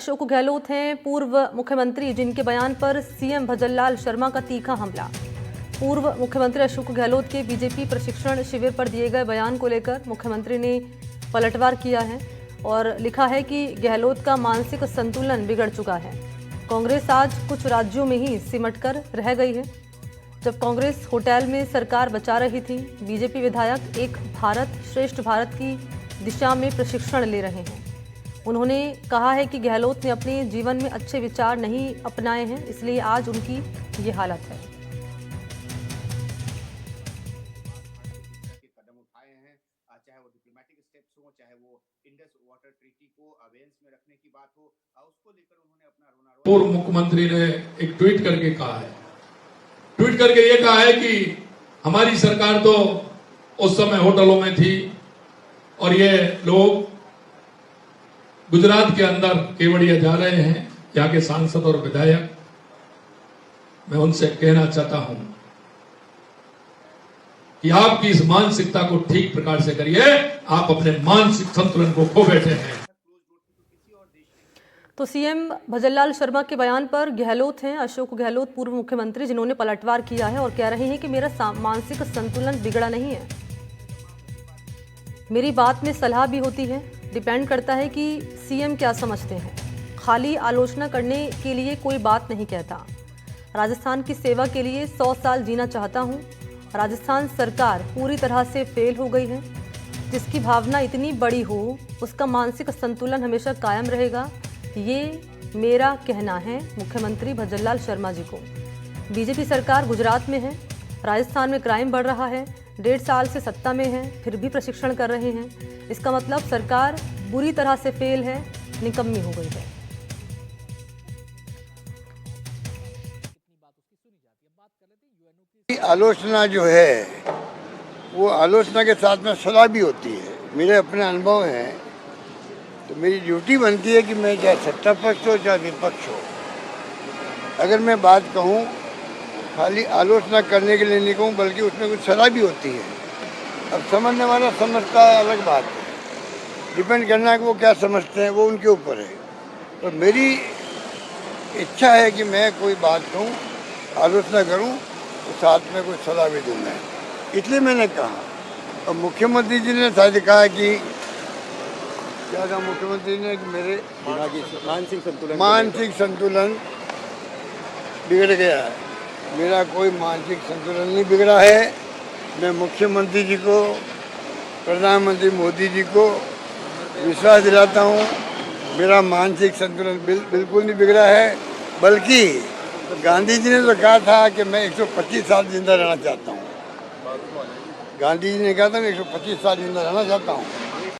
अशोक गहलोत हैं पूर्व मुख्यमंत्री, जिनके बयान पर सीएम भजनलाल शर्मा का तीखा हमला। पूर्व मुख्यमंत्री अशोक गहलोत के बीजेपी प्रशिक्षण शिविर पर दिए गए बयान को लेकर मुख्यमंत्री ने पलटवार किया है और लिखा है कि गहलोत का मानसिक संतुलन बिगड़ चुका है। कांग्रेस आज कुछ राज्यों में ही सिमटकर रह गई है। जब कांग्रेस होटल में सरकार बचा रही थी, बीजेपी विधायक एक भारत श्रेष्ठ भारत की दिशा में प्रशिक्षण ले रहे हैं। उन्होंने कहा है कि गहलोत ने अपने जीवन में अच्छे विचार नहीं अपनाए हैं, इसलिए आज उनकी ये हालत है। कदम उठाए हैं, चाहे वो डिप्लोमेटिक स्टेप्स हो, चाहे वो इंडस वाटर ट्रीटी को अवेयर्स में रखने की बात हो, उसको लेकर उन्होंने अपना रोना पूर्व मुख्यमंत्री ने एक ट्वीट करके कहा है, ट्वीट करके ये कहा है कि हमारी सरकार तो उस समय होटलों में थी और ये लोग गुजरात के अंदर केवड़िया जा रहे हैं। यहाँ के सांसद और विधायक, मैं उनसे कहना चाहता हूं कि आपकी इस मानसिकता को ठीक प्रकार से करिए। आप अपने मानसिक संतुलन को खो बैठे हैं। तो सीएम भजनलाल शर्मा के बयान पर गहलोत हैं अशोक गहलोत, पूर्व मुख्यमंत्री, जिन्होंने पलटवार किया है और कह रहे हैं कि मेरा मानसिक संतुलन बिगड़ा नहीं है। मेरी बात में सलाह भी होती है, डिपेंड करता है कि सीएम क्या समझते हैं। खाली आलोचना करने के लिए कोई बात नहीं कहता। राजस्थान की सेवा के लिए 100 साल जीना चाहता हूं। राजस्थान सरकार पूरी तरह से फेल हो गई है। जिसकी भावना इतनी बड़ी हो, उसका मानसिक संतुलन हमेशा कायम रहेगा। ये मेरा कहना है मुख्यमंत्री भजनलाल शर्मा जी को। बीजेपी सरकार गुजरात में है, राजस्थान में क्राइम बढ़ रहा है, 1.5 साल से सत्ता में है, फिर भी प्रशिक्षण कर रहे हैं। इसका मतलब सरकार बुरी तरह से फेल है, निकम्मी हो गई है। आलोचना जो है वो आलोचना के साथ में सलाह भी होती है। मेरे अपने अनुभव हैं, तो मेरी ड्यूटी बनती है कि मैं चाहे सत्ता पक्ष हो चाहे विपक्ष हो, अगर मैं बात कहूँ खाली आलोचना करने के लिए नहीं कहूँ, बल्कि उसमें कुछ सलाह भी होती है। अब समझने वाला समझता है, अलग बात है। डिपेंड करना है कि वो क्या समझते हैं, वो उनके ऊपर है। तो मेरी इच्छा है कि मैं कोई बात कहूँ, आलोचना करूँ, तो साथ में कुछ सलाह भी दूँ मैं, इसलिए मैंने कहा। और मुख्यमंत्री जी ने शायद कहा कि क्या कहा मुख्यमंत्री ने कि मेरे मानसिक संतुलन बिगड़ गया है। मेरा कोई मानसिक संतुलन नहीं बिगड़ा है। मैं मुख्यमंत्री जी को, प्रधानमंत्री मोदी जी को विश्वास दिलाता हूँ, मेरा मानसिक संतुलन बिल्कुल नहीं बिगड़ा है। बल्कि गांधी जी ने तो कहा था कि मैं 125 साल जिंदा रहना चाहता हूँ। गांधी जी ने कहा था मैं 125 साल जिंदा रहना चाहता हूँ।